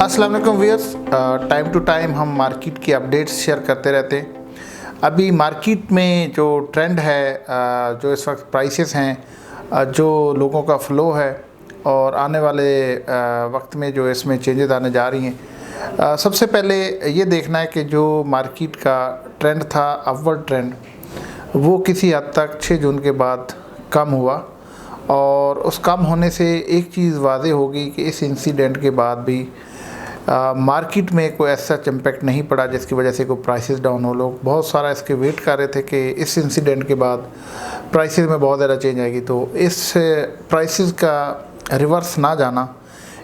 अस्सलाम वालेकुम viewers, time to time हम मार्केट की अपडेट्स शेयर करते रहते हैं। अभी मार्केट में जो ट्रेंड है, जो इस वक्त प्राइसेस हैं, जो लोगों का फ़्लो है और आने वाले वक्त में जो इसमें चेंजेस आने जा रही हैं, सबसे पहले ये देखना है कि जो मार्केट का ट्रेंड था, अपवर्ड ट्रेंड, वो किसी हद तक 6 जून के बाद कम हुआ और उस कम होने से एक चीज़ वाज़ेह होगी कि इस इंसिडेंट के बाद भी मार्केट में कोई ऐसा इम्पैक्ट नहीं पड़ा जिसकी वजह से कोई प्राइसेस डाउन हो। लोग बहुत सारा इसके वेट कर रहे थे कि इस इंसिडेंट के बाद प्राइसेस में बहुत ज़्यादा चेंज आएगी, तो इस प्राइसेस का रिवर्स ना जाना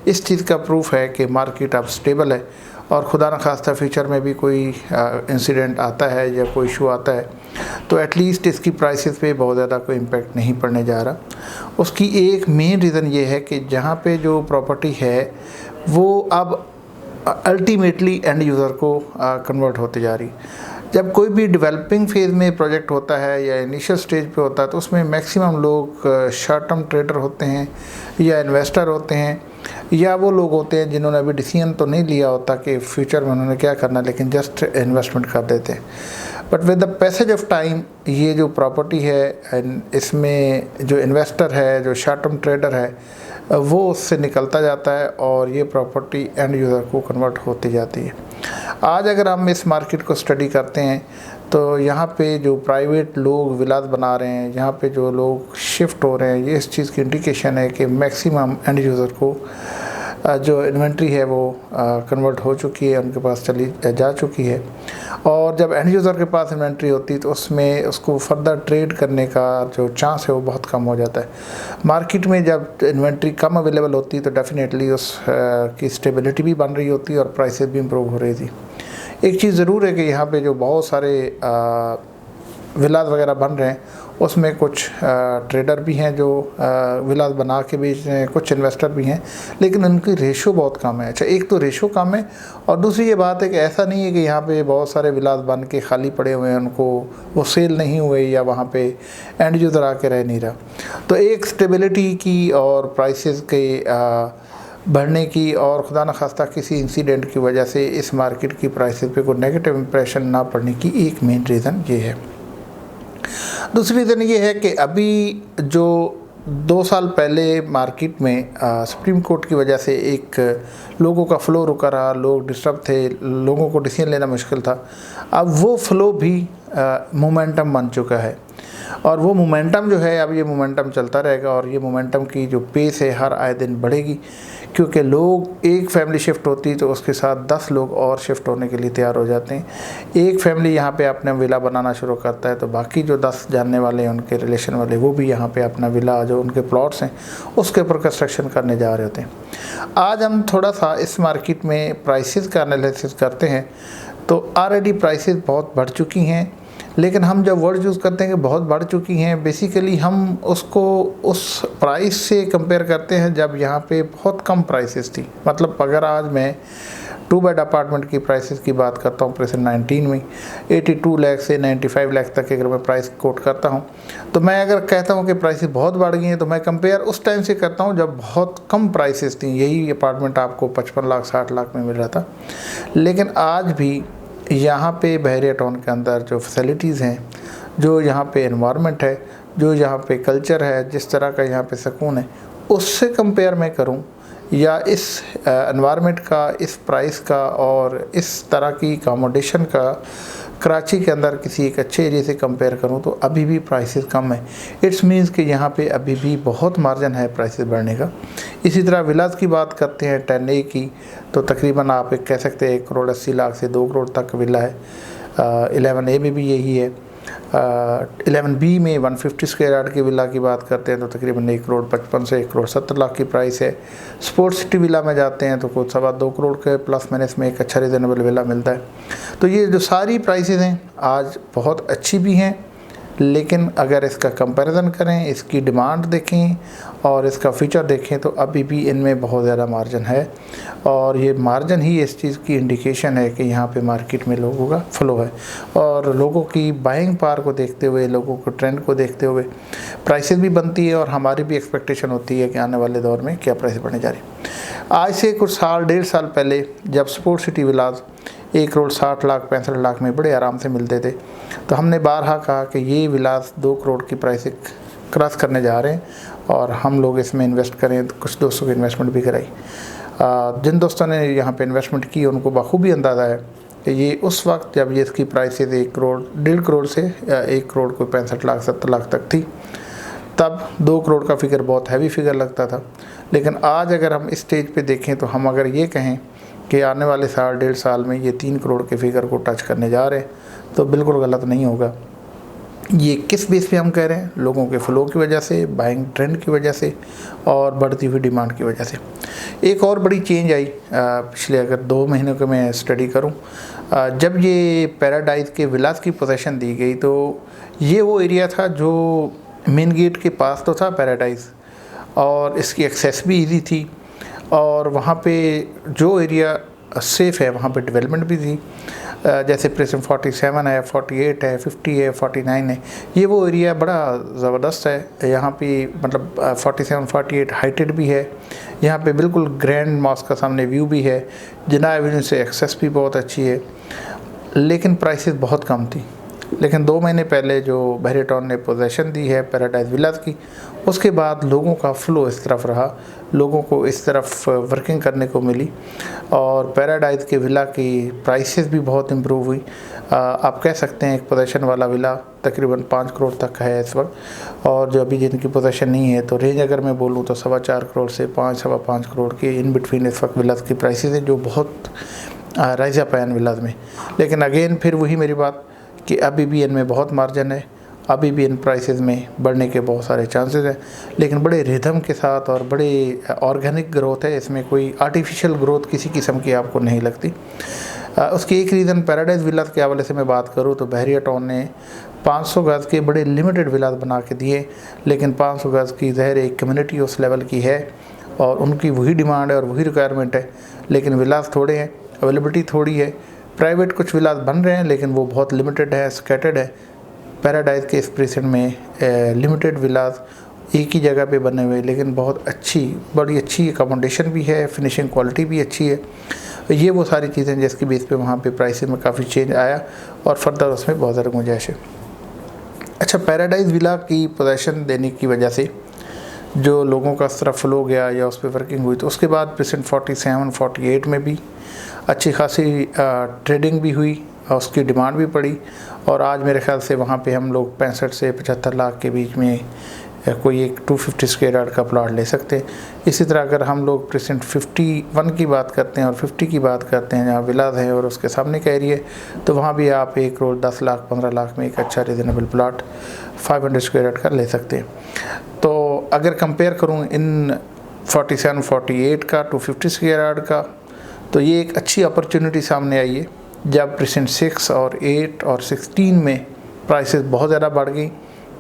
इस चीज़ का प्रूफ है कि मार्केट अब स्टेबल है और खुदा न खास्ता फ्यूचर में भी कोई इंसिडेंट आता है या कोई इशू आता है तो एटलीस्ट इसकी प्राइसेस पे बहुत ज़्यादा कोई इम्पेक्ट नहीं पड़ने जा रहा। उसकी एक मेन रीज़न ये है कि जहाँ पे जो प्रॉपर्टी है वो अब अल्टीमेटली एंड यूज़र को कन्वर्ट होती जा रही। जब कोई भी डेवलपिंग फेज़ में प्रोजेक्ट होता है या इनिशियल स्टेज पे होता है तो उसमें मैक्सिमम लोग शॉर्ट टर्म ट्रेडर होते हैं या इन्वेस्टर होते हैं या वो लोग होते हैं जिन्होंने अभी डिसीजन तो नहीं लिया होता कि फ्यूचर में उन्होंने क्या करना, लेकिन जस्ट इन्वेस्टमेंट कर देते हैं। But with the passage of time ये जो प्रॉपर्टी है, इसमें जो इन्वेस्टर है, जो शॉर्ट टर्म ट्रेडर है, वो उससे निकलता जाता है और ये प्रॉपर्टी एंड यूज़र को कन्वर्ट होती जाती है। आज अगर हम इस मार्केट को स्टडी करते हैं तो यहाँ पे जो प्राइवेट लोग विलास बना रहे हैं, यहाँ पे जो लोग शिफ्ट हो रहे हैं, ये इस चीज़ की इंडिकेशन है कि मैक्सिमम एंड यूज़र को जो इन्वेंट्री है वो कन्वर्ट हो चुकी है, उनके पास चली जा चुकी है। और जब एंड यूज़र के पास इन्वेंट्री होती है तो उसमें उसको फर्दर ट्रेड करने का जो चांस है वो बहुत कम हो जाता है। मार्केट में जब इन्वेंट्री कम अवेलेबल होती है तो डेफिनेटली उस की स्टेबिलिटी भी बन रही होती है और प्राइसेस भी इम्प्रूव हो रही थी। एक चीज़ ज़रूर है कि यहाँ पे जो बहुत सारे विलास वगैरह बन रहे हैं उसमें कुछ ट्रेडर भी हैं जो विलास बना के बेच रहे हैं, कुछ इन्वेस्टर भी हैं, लेकिन उनकी रेशो बहुत कम है। अच्छा, एक तो रेशो कम है और दूसरी ये बात है कि ऐसा नहीं है कि यहाँ पे बहुत सारे विलास बन के खाली पड़े हुए हैं, उनको वो सेल नहीं हुए या वहाँ पे एंड यूज़र आके रह नहीं रहा। तो एक स्टेबिलिटी की और प्राइसेस के बढ़ने की और खुदा न खास्ता किसी इंसिडेंट की वजह से इस मार्केट की प्राइसेस पे कोई नेगेटिव इंप्रेशन ना पड़ने की एक मेन रीज़न ये है। दूसरी रीज़न ये है कि अभी जो 2 साल पहले मार्केट में सुप्रीम कोर्ट की वजह से एक लोगों का फ़्लो रुका रहा, लोग डिस्टर्ब थे, लोगों को डिसीजन लेना मुश्किल था, अब वो फ़्लो भी मोमेंटम बन चुका है और वो मोमेंटम जो है अब ये मोमेंटम चलता रहेगा और ये मोमेंटम की जो पेस है हर आए दिन बढ़ेगी, क्योंकि लोग एक फैमिली शिफ्ट होती है तो उसके साथ 10 लोग और शिफ्ट होने के लिए तैयार हो जाते हैं। एक फैमिली यहाँ पे अपना विला बनाना शुरू करता है तो बाकी जो 10 जानने वाले हैं, उनके रिलेशन वाले, वो भी यहाँ पे अपना विला, जो उनके प्लॉट्स हैं, उसके ऊपर कंस्ट्रक्शन करने जा रहे होते हैं। आज हम थोड़ा सा इस मार्केट में प्राइसेस का एनालिसिस करते हैं तो ऑलरेडी प्राइसेस बहुत बढ़ चुकी हैं, लेकिन हम जब वर्ड यूज़ करते हैं कि बहुत बढ़ चुकी हैं, बेसिकली हम उसको उस प्राइस से कंपेयर करते हैं जब यहाँ पे बहुत कम प्राइसेस थी। मतलब अगर आज मैं 2 बेड अपार्टमेंट की प्राइसेस की बात करता हूँ प्रेजेंट 19 में 82 लाख से 95 लाख तक अगर मैं प्राइस कोट करता हूँ तो मैं अगर कहता हूँ कि प्राइसेस बहुत बढ़ गई हैं तो मैं कंपेयर उस टाइम से करता हूँ जब बहुत कम प्राइसेस थी। यही अपार्टमेंट आपको 55 लाख 60 लाख में मिल रहा था। लेकिन आज भी यहाँ पे बहरिया टाउन के अंदर जो फैसिलिटीज़ हैं, जो यहाँ पे एनवायरनमेंट है, जो यहाँ पे कल्चर है, जिस तरह का यहाँ पे सुकून है, उससे कंपेयर मैं करूँ या इस एनवायरनमेंट का, इस प्राइस का और इस तरह की अकोमोडेशन का कराची के अंदर किसी एक अच्छे एरिया से कंपेयर करूं तो अभी भी प्राइसेस कम है। इट्स मीन्स कि यहाँ पे अभी भी बहुत मार्जिन है प्राइसेस बढ़ने का। इसी तरह विलास की बात करते हैं 10A की तो तकरीबन आप एक कह सकते हैं 1 करोड़ 80 लाख से 2 करोड़ तक विला है। 11A में भी यही है। 11B में 150 स्क्वायर यार्ड की विला की बात करते हैं तो तकरीबन 1 करोड़ 55 से 1 करोड़ 70 लाख की प्राइस है। स्पोर्ट्स सिटी विला में जाते हैं तो कुछ 2.25 करोड़ के प्लस माइनस में एक अच्छा रीज़नेबल विला मिलता है। तो ये जो सारी प्राइसेस हैं आज बहुत अच्छी भी हैं, लेकिन अगर इसका कंपैरिजन करें, इसकी डिमांड देखें और इसका फीचर देखें तो अभी भी इनमें बहुत ज़्यादा मार्जिन है और ये मार्जिन ही इस चीज़ की इंडिकेशन है कि यहाँ पे मार्केट में लोगों का फ़्लो है और लोगों की बाइंग पावर को देखते हुए, लोगों को ट्रेंड को देखते हुए प्राइसेस भी बनती है और हमारी भी एक्सपेक्टेशन होती है कि आने वाले दौर में क्या प्राइस बढ़ने जा रही है। आज से कुछ साल 1.5 साल पहले जब स्पोर्ट सिटी विलास 1 करोड़ 60 लाख 65 लाख में बड़े आराम से मिलते थे, तो हमने बारहा कहा कि ये विलास 2 करोड़ की प्राइस क्रॉस करने जा रहे हैं और हम लोग इसमें इन्वेस्ट करें। तो कुछ दोस्तों की इन्वेस्टमेंट भी कराई। जिन दोस्तों ने यहाँ पे इन्वेस्टमेंट की उनको बखूबी अंदाज़ा है कि ये उस वक्त जब ये इसकी प्राइसेस 1 करोड़ 1.5 करोड़ से 1 करोड़ कोई 65 लाख 70 लाख तक थी, तब 2 करोड़ का फिगर बहुत हैवी फिगर लगता था। लेकिन आज अगर हम इस स्टेज पे देखें तो हम अगर ये कहें कि आने वाले साल 1.5 साल में ये 3 करोड़ के फिगर को टच करने जा रहे हैं, तो बिल्कुल गलत नहीं होगा। ये किस बेस पे हम कह रहे हैं? लोगों के फ्लो की वजह से, बाइंग ट्रेंड की वजह से और बढ़ती हुई डिमांड की वजह से। एक और बड़ी चेंज आई पिछले अगर 2 महीनों के मैं स्टडी करूं, जब ये पैराडाइज के विलास की पोजीशन दी गई तो ये वो एरिया था जो मेन गेट के पास तो था पैराडाइज और इसकी एक्सेस भी ईजी थी और वहाँ पे जो एरिया सेफ़ है वहाँ पे डेवलपमेंट भी थी। जैसे प्रेसिडेंट 47 है, 48 है, 50 है, 49 है, ये वो एरिया बड़ा ज़बरदस्त है। यहाँ पे मतलब 47 48 हाइटेड भी है। यहाँ पे बिल्कुल ग्रैंड मॉस्क का सामने व्यू भी है। जिन्ना एवेन्यू से एक्सेस भी बहुत अच्छी है, लेकिन प्राइसेस बहुत कम थी। लेकिन 2 महीने पहले जो बहरिया टाउन ने पोजीशन दी है पैराडाइज विलास की, उसके बाद लोगों का फ्लो इस तरफ रहा, लोगों को इस तरफ वर्किंग करने को मिली और पैराडाइज के विला की प्राइसेस भी बहुत इम्प्रूव हुई। आप कह सकते हैं एक पोजीशन वाला विला तकरीबन 5 करोड़ तक है इस वक्त, और जो अभी जिनकी पोजीशन नहीं है तो रेंज अगर मैं बोलूँ तो 4.25 करोड़ से 5-5.25 करोड़ के इन बिटवीन इस वक्त विलास की प्राइसेस हैं, जो बहुत राइजा पैन विलास में। लेकिन अगेन फिर वही मेरी बात कि अभी भी इनमें बहुत मार्जिन है, अभी भी इन प्राइसेस में बढ़ने के बहुत सारे चांसेस हैं, लेकिन बड़े रिदम के साथ और बड़े ऑर्गेनिक ग्रोथ है। इसमें कोई आर्टिफिशियल ग्रोथ किसी किस्म की आपको नहीं लगती। उसकी एक रीज़न पैराडाइज विलास के हवाले से मैं बात करूँ तो बहरिया टाउन ने 500 गज़ के बड़े लिमिटेड विलास बना के दिए, लेकिन 500 गज़ की ज़ाहिर एक कम्युनिटी उस लेवल की है और उनकी वही डिमांड है और वही रिक्वायरमेंट है, लेकिन विलास थोड़े हैं, अवेलेबिलिटी थोड़ी है। प्राइवेट कुछ विलास बन रहे हैं लेकिन वो बहुत लिमिटेड है, स्कैटर्ड है। पैराडाइज के इस प्रेजेंट में लिमिटेड विलास एक ही जगह पे बने हुए, लेकिन बहुत अच्छी, बड़ी अच्छी अकोमोडेशन भी है, फिनिशिंग क्वालिटी भी अच्छी है। ये वो सारी चीज़ें जिसकी बेस पे वहाँ पे प्राइसेस में काफ़ी चेंज आया और फर्दर उसमें बहुत ज़्यादा गुंजाइश है। अच्छा, पैराडाइज विला की पोजीशन देने की वजह से जो लोगों का इस तरफ फ्लो गया या उस पर वर्किंग हुई, तो उसके बाद प्रेजेंट 47 48 में भी अच्छी खासी ट्रेडिंग भी हुई और उसकी डिमांड भी पड़ी, और आज मेरे ख्याल से वहाँ पे हम लोग 65 से 75 लाख के बीच में कोई एक 250 स्क्वायर यार्ड का प्लॉट ले सकते हैं। इसी तरह अगर हम लोग प्रेजेंट 51 की बात करते हैं और 50 की बात करते हैं जहाँ विलास है और उसके सामने का एरिया, तो वहाँ भी आप 1 करोड़ 10 लाख 15 लाख में एक अच्छा रीज़नेबल प्लॉट 500 स्क्वायर यार्ड का ले सकते हैं। तो अगर कंपेयर करूँ इन 47 48 का 250 स्क्वायर यार्ड का, तो ये एक अच्छी अपॉर्चुनिटी सामने आई है जब प्रेजेंट 6 और 8 और 16 में प्राइसेस बहुत ज़्यादा बढ़ गई,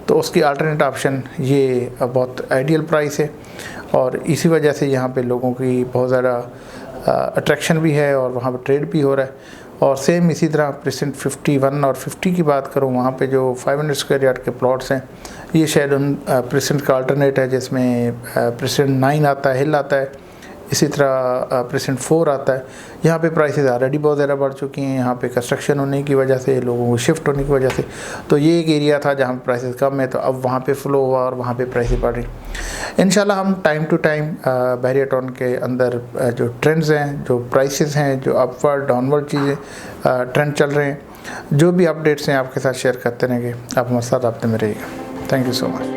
तो उसकी अल्टरनेट ऑप्शन ये बहुत आइडियल प्राइस है और इसी वजह से यहाँ पे लोगों की बहुत ज़्यादा अट्रैक्शन भी है और वहाँ पे ट्रेड भी हो रहा है। और सेम इसी तरह प्रेजेंट 51 और 50 की बात करूँ, वहाँ पे जो 500 स्क्वायर यार्ड के प्लॉट्स हैं, ये शायद उन प्रेजेंट का अल्टरनेट है जिसमें प्रेजेंट 9 आता है, हिल आता है, इसी तरह प्रेजेंट 4 आता है। यहाँ पे प्राइसेस ऑलरेडी बहुत ज़्यादा बढ़ चुकी हैं, यहाँ पे कंस्ट्रक्शन होने की वजह से, लोगों को शिफ्ट होने की वजह से। तो ये एक एरिया था जहाँ पे प्राइसेस कम है, तो अब वहाँ पे फ्लो हुआ और वहाँ पे प्राइसेस बढ़ रही। इंशाल्लाह हम time to time Bahria Town के अंदर जो ट्रेंड्स हैं, जो प्राइसेस हैं, जो अपवर्ड डाउनवर्ड चीज़ें ट्रेंड चल रहे हैं, जो भी अपडेट्स हैं आपके साथ शेयर करते रहेंगे। आप हमारे साथ रब्ते में रहिएगा। Thank you so much.